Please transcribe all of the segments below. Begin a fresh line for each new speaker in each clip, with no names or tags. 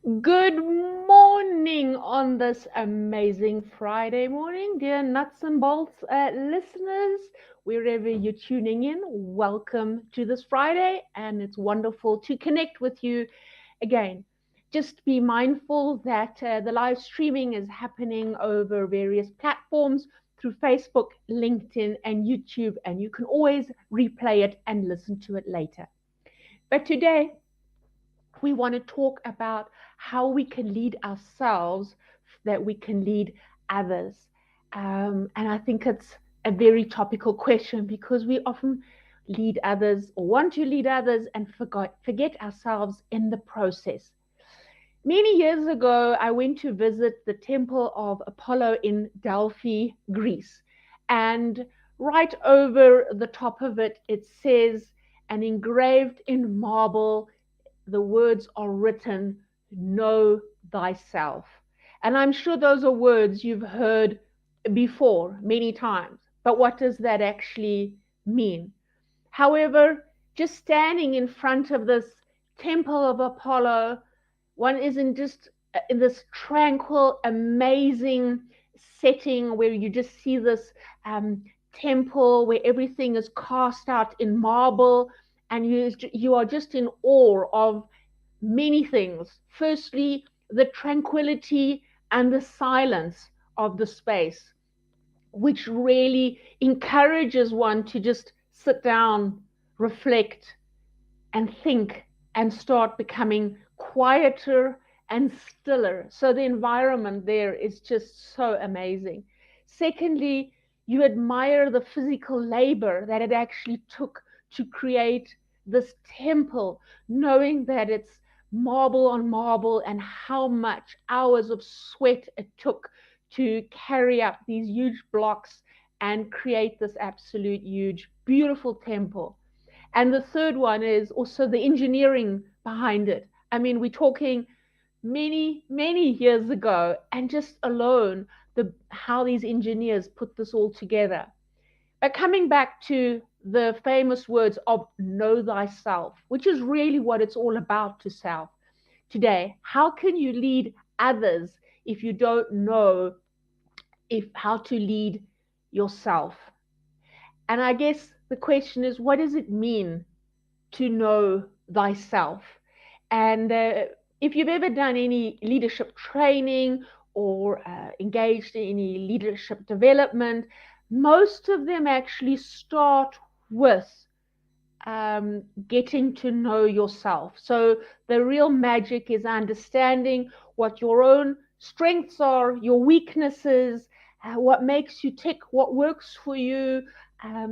Good morning on this amazing Friday morning, dear nuts and bolts listeners, wherever you're tuning in. Welcome to this Friday, and it's wonderful to connect with you again. Just be mindful that the live streaming is happening over various platforms through Facebook, LinkedIn, and YouTube, and you can always replay it and listen to it later. But today, we want to talk about how we can lead ourselves, that we can lead others. And I think it's a very topical question because we often lead others or want to lead others and forget ourselves in the process. Many years ago, I went to visit the Temple of Apollo in Delphi, Greece. And right over the top of it, it says, and engraved in marble, the words are written, know thyself. And I'm sure those are words you've heard before many times. But what does that actually mean? However, just standing in front of this temple of Apollo, one isn't just in this tranquil, amazing setting where you just see this temple where everything is cast out in marble, and you are just in awe of many things. Firstly, the tranquility and the silence of the space, which really encourages one to just sit down, reflect, and think and start becoming quieter and stiller. So the environment there is just so amazing. Secondly, you admire the physical labor that it actually took to create this temple, knowing that it's marble on marble and how much hours of sweat it took to carry up these huge blocks and create this absolute huge, beautiful temple. And the third one is also the engineering behind it. I mean, we're talking many years ago, and just alone the how these engineers put this all together. But coming back to the famous words of know thyself, which is really what it's all about to self today. How can you lead others if you don't know if how to lead yourself? And I guess the question is, what does it mean to know thyself? And if you've ever done any leadership training or engaged in any leadership development, most of them actually start with getting to know yourself. So the real magic is understanding what your own strengths are, your weaknesses, what makes you tick, what works for you.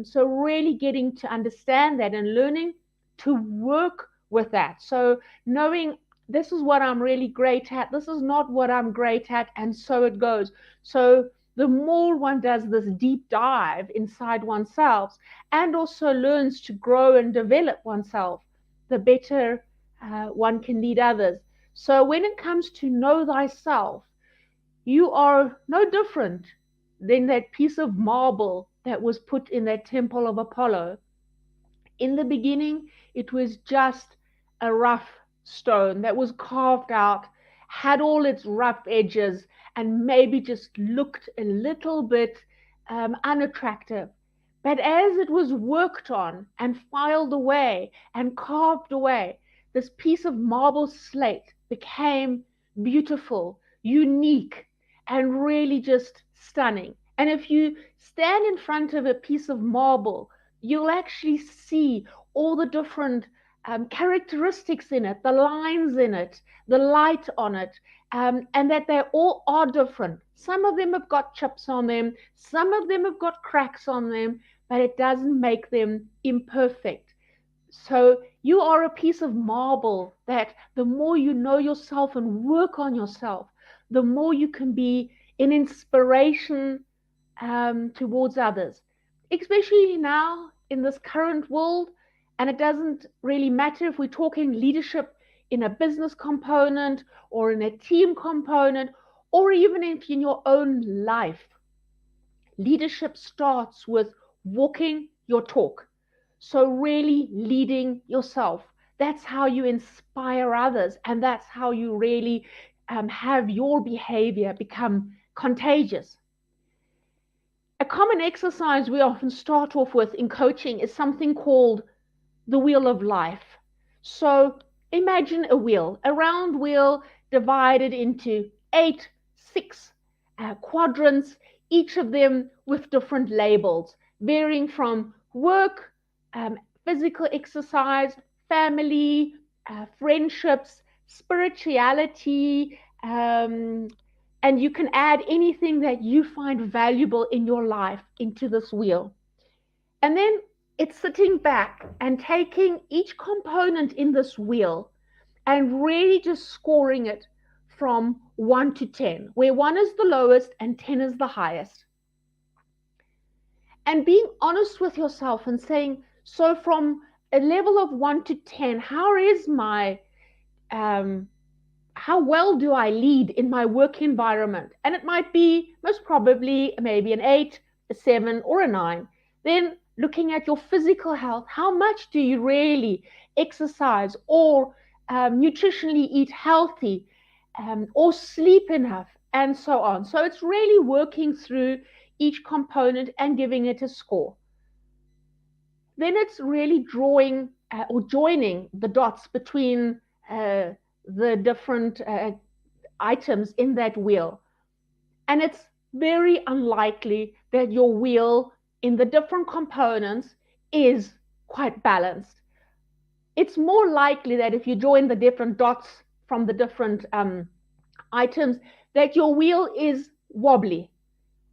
So really getting to understand that and learning to work with that. So knowing this is what I'm really great at, this is not what I'm great at, and so it goes. So the more one does this deep dive inside oneself, and also learns to grow and develop oneself, the better one can lead others. So when it comes to know thyself, you are no different than that piece of marble that was put in that temple of Apollo. In the beginning, it was just a rough stone that was carved out, had all its rough edges, and maybe just looked a little bit unattractive. But as it was worked on and filed away and carved away, this piece of marble slate became beautiful, unique, and really just stunning. And if you stand in front of a piece of marble, you'll actually see all the different characteristics in it, the lines in it, the light on it, and that they all are different. Some of them have got chips on them, some of them have got cracks on them, but it doesn't make them imperfect. So you are a piece of marble that the more you know yourself and work on yourself, the more you can be an inspiration towards others, especially now in this current world. And it doesn't really matter if we're talking leadership in a business component or in a team component, or even if in your own life. Leadership starts with walking your talk. So, really leading yourself. That's how you inspire others, and that's how you really have your behavior become contagious. A common exercise we often start off with in coaching is something called the wheel of life. So imagine a wheel, a round wheel divided into eight, six quadrants, each of them with different labels, varying from work, um, physical exercise, family, friendships, spirituality, and you can add anything that you find valuable in your life into this wheel. And then it's sitting back and taking each component in this wheel and really just scoring it from 1 to 10, where 1 is the lowest and 10 is the highest. And being honest with yourself and saying, so from a level of 1 to 10, um, how well do I lead in my work environment? And it might be most probably maybe an 8, a 7, or a 9. Then looking at your physical health, how much do you really exercise or nutritionally eat healthy or sleep enough and so on. So it's really working through each component and giving it a score. Then it's really drawing or joining the dots between the different items in that wheel. And it's very unlikely that your wheel in the different components is quite balanced. It's more likely that if you join the different dots from the different items, that your wheel is wobbly,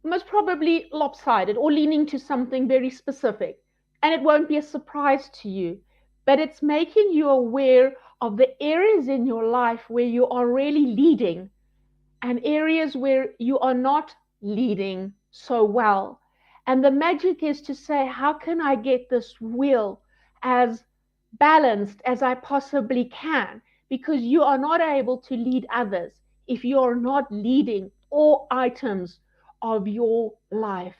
most probably lopsided or leaning to something very specific. And it won't be a surprise to you, but it's making you aware of the areas in your life where you are really leading and areas where you are not leading so well. And the magic is to say, how can I get this wheel as balanced as I possibly can? Because you are not able to lead others if you are not leading all items of your life.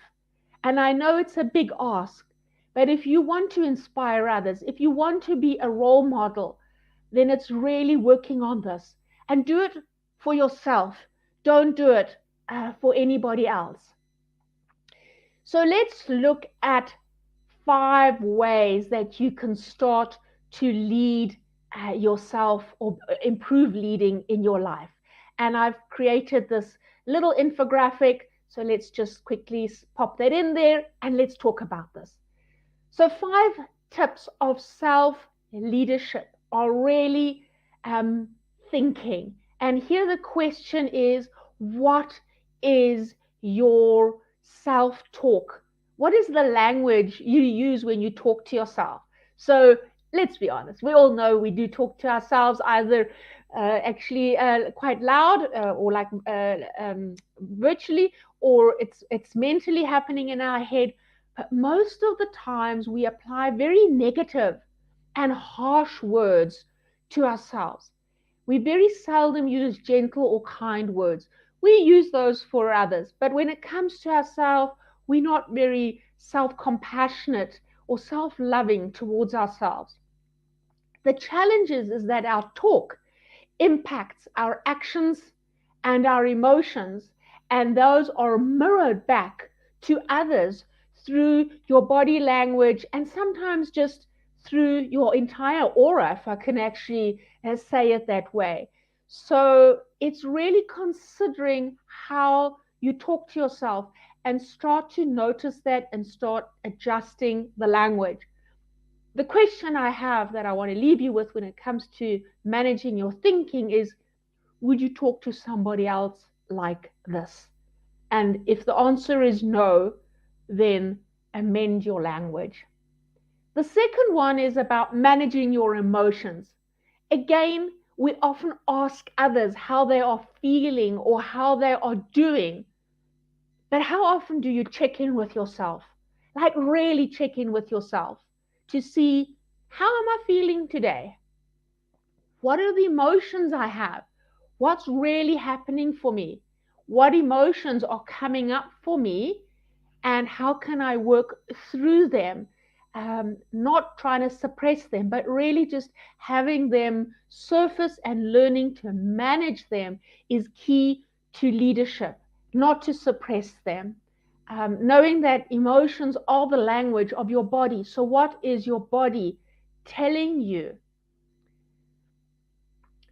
And I know it's a big ask, but if you want to inspire others, if you want to be a role model, then it's really working on this. And do it for yourself. Don't do it for anybody else. So let's look at 5 ways that you can start to lead yourself or improve leading in your life. And I've created this little infographic. So let's just quickly pop that in there and let's talk about this. So 5 tips of self leadership are really thinking. And here the question is, what is your self talk? What is the language you use when you talk to yourself? So let's be honest, we all know we do talk to ourselves either actually quite loud or like virtually, or it's mentally happening in our head. But most of the times we apply very negative and harsh words to ourselves. We very seldom use gentle or kind words. We use those for others, but when it comes to ourselves, we're not very self-compassionate or self-loving towards ourselves. The challenge is that our talk impacts our actions and our emotions, and those are mirrored back to others through your body language and sometimes just through your entire aura, if I can actually say it that way. So it's really considering how you talk to yourself and start to notice that and start adjusting the language. The question I have that I want to leave you with when it comes to managing your thinking is, would you talk to somebody else like this? And if the answer is no, then amend your language. The second one is about managing your emotions. Again, we often ask others how they are feeling or how they are doing. But how often do you check in with yourself? Like really check in with yourself to see, how am I feeling today? What are the emotions I have? What's really happening for me? What emotions are coming up for me? And how can I work through them not trying to suppress them, but really just having them surface and learning to manage them is key to leadership, not to suppress them. Knowing that emotions are the language of your body. So, what is your body telling you?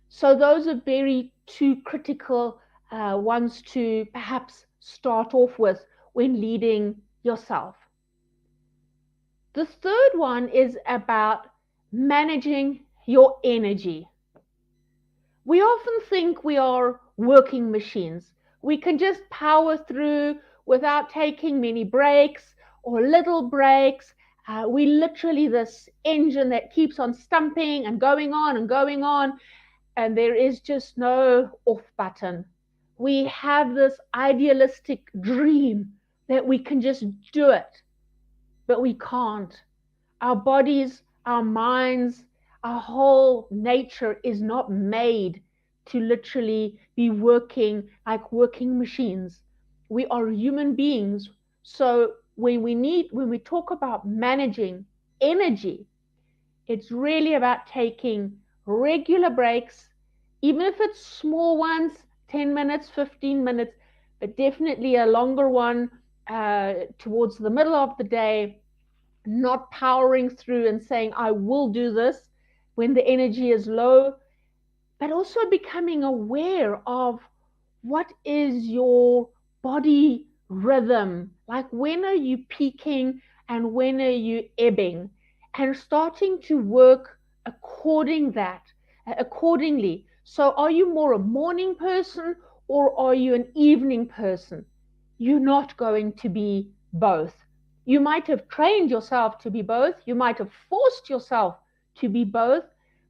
So, those are very two critical ones to perhaps start off with when leading yourself. The third one is about managing your energy. We often think we are working machines. We can just power through without taking many breaks or little breaks. We literally this engine that keeps on stumping and going on and going on, and there is just no off button. We have this idealistic dream that we can just do it, but we can't. Our bodies, our minds, our whole nature is not made to literally be working like working machines. We are human beings. So when we talk about managing energy, it's really about taking regular breaks, even if it's small ones, 10 minutes, 15 minutes, but definitely a longer one towards the middle of the day, not powering through and saying, I will do this when the energy is low, but also becoming aware of what is your body rhythm? Like, when are you peaking and when are you ebbing? And starting to work accordingly. So, are you more a morning person or are you an evening person? You're not going to be both. You might have trained yourself to be both. You might have forced yourself to be both.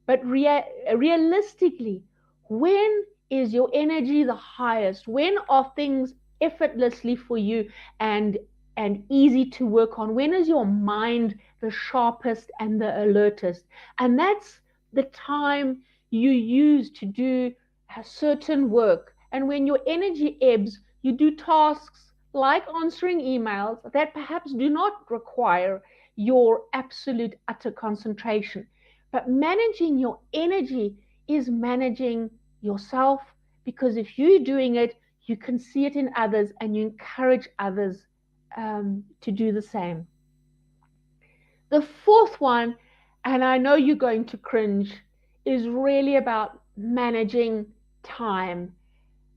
But realistically, when is your energy the highest? When are things effortlessly for you and easy to work on? When is your mind the sharpest and the alertest? And that's the time you use to do a certain work. And when your energy ebbs, you do tasks like answering emails that perhaps do not require your absolute utter concentration. But managing your energy is managing yourself, because if you're doing it, you can see it in others and you encourage others to do the same. The fourth one, and I know you're going to cringe, is really about managing time.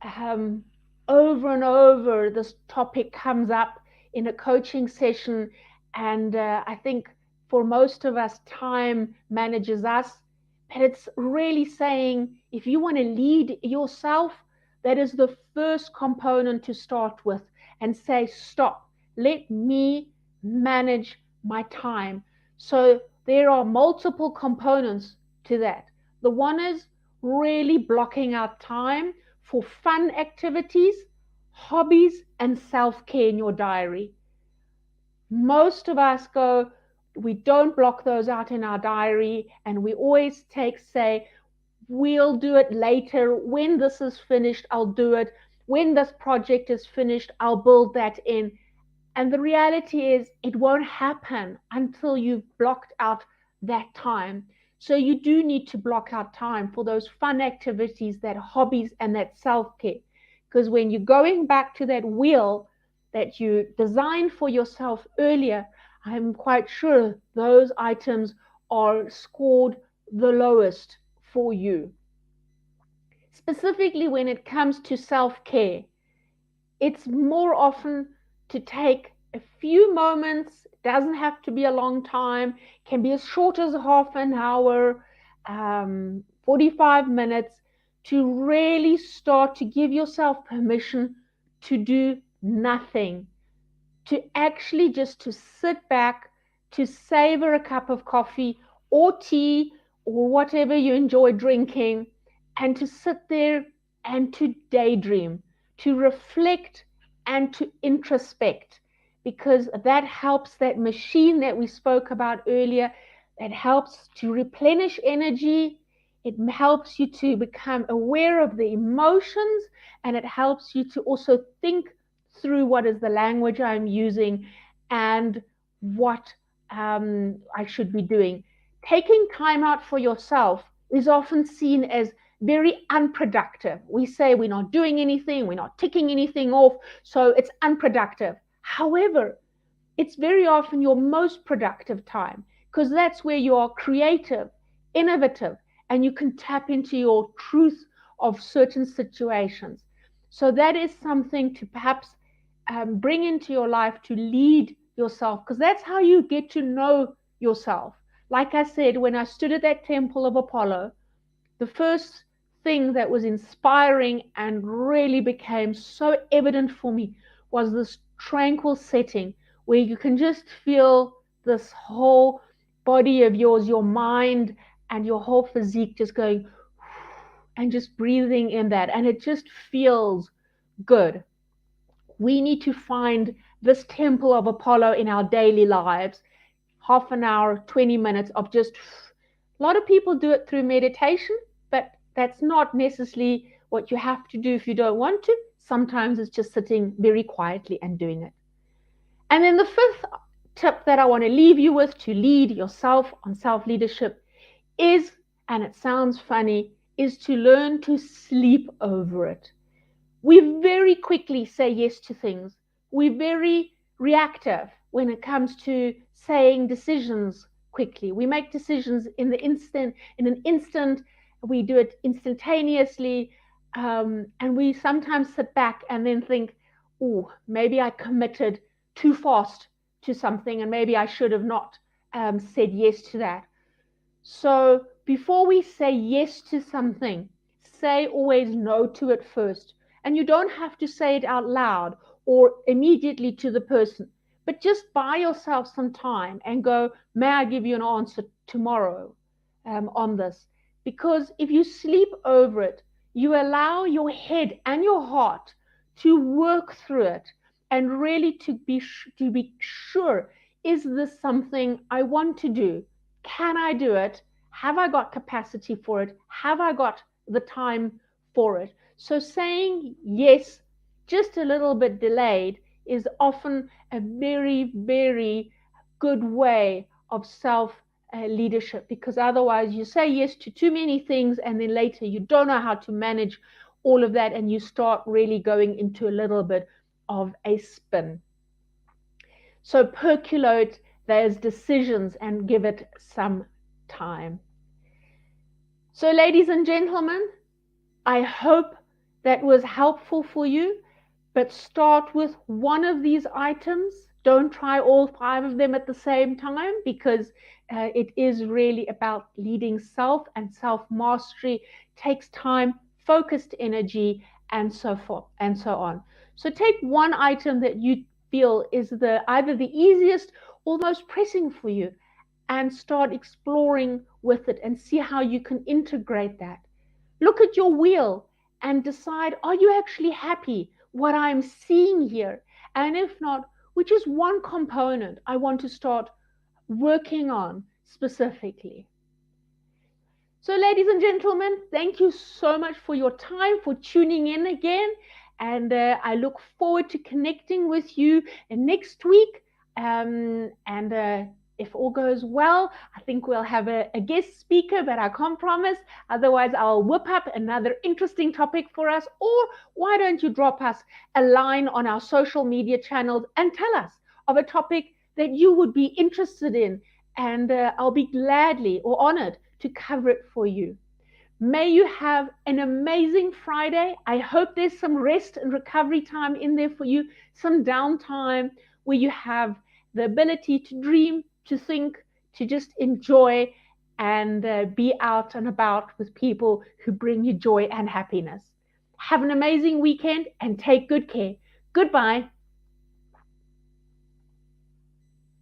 um, Over and over, this topic comes up in a coaching session, and I think for most of us, time manages us. But it's really saying, if you want to lead yourself, that is the first component to start with, and say, stop, let me manage my time. So there are multiple components to that. The one is really blocking out time for fun activities, hobbies, and self care in your diary. Most of us we don't block those out in our diary, and we always say, we'll do it later. When this is finished, I'll do it. When this project is finished, I'll build that in. And the reality is, it won't happen until you've blocked out that time. So you do need to block out time for those fun activities, that hobbies, and that self care. Because when you're going back to that wheel that you designed for yourself earlier, I'm quite sure those items are scored the lowest for you. Specifically, when it comes to self care, it's more often to take a few moments. It doesn't have to be a long time, it can be as short as half an hour, 45 minutes, to really start to give yourself permission to do nothing, to actually just to sit back, to savor a cup of coffee or tea or whatever you enjoy drinking, and to sit there and to daydream, to reflect and to introspect, because that helps, that machine that we spoke about earlier, that helps to replenish energy. It helps you to become aware of the emotions, and it helps you to also think through what is the language I'm using and what I should be doing. Taking time out for yourself is often seen as very unproductive. We say we're not doing anything, we're not ticking anything off, so it's unproductive. However, it's very often your most productive time because that's where you are creative, innovative, and you can tap into your truth of certain situations. So that is something to perhaps bring into your life to lead yourself because that's how you get to know yourself. Like I said, when I stood at that temple of Apollo, the first thing that was inspiring and really became so evident for me was this tranquil setting where you can just feel this whole body of yours, your mind, and your whole physique just going and just breathing in that. And it just feels good. We need to find this temple of Apollo in our daily lives. Half an hour, 20 minutes of just, a lot of people do it through meditation, but that's not necessarily what you have to do if you don't want to. Sometimes it's just sitting very quietly and doing it. And then the fifth tip that I want to leave you with to lead yourself on self leadership is, and it sounds funny, is to learn to sleep over it. We very quickly say yes to things. We're very reactive when it comes to saying decisions quickly. We make decisions in an instant. We do it instantaneously, and we sometimes sit back and then think, "Oh, maybe I committed too fast to something, and maybe I should have not said yes to that." So before we say yes to something, say always no to it first. And you don't have to say it out loud or immediately to the person, but just buy yourself some time and go, may I give you an answer tomorrow on this? Because if you sleep over it, you allow your head and your heart to work through it and really to be sure, is this something I want to do? Can I do it? Have I got capacity for it? Have I got the time for it? So saying yes, just a little bit delayed, is often a very, very good way of self leadership, because otherwise you say yes to too many things and then later you don't know how to manage all of that and you start really going into a little bit of a spin. So percolate those decisions and give it some time. So, ladies and gentlemen, I hope that was helpful for you, but start with one of these items. Don't try all 5 of them at the same time, because it is really about leading self, and self mastery takes time, focused energy, and so forth and so on. So take one item that you feel is either the easiest or most pressing for you, and start exploring with it and see how you can integrate that. Look at your wheel and decide, are you actually happy what I'm seeing here? And if not, which is one component I want to start working on specifically? So, ladies and gentlemen, thank you so much for your time, for tuning in again. And I look forward to connecting with you next week. And if all goes well, I think we'll have a guest speaker, but I can't promise. Otherwise, I'll whip up another interesting topic for us. Or why don't you drop us a line on our social media channels and tell us of a topic that you would be interested in? And I'll be gladly or honored to cover it for you. May you have an amazing Friday. I hope there's some rest and recovery time in there for you, some downtime where you have the ability to dream, to think, to just enjoy and be out and about with people who bring you joy and happiness. Have an amazing weekend and take good care. Goodbye.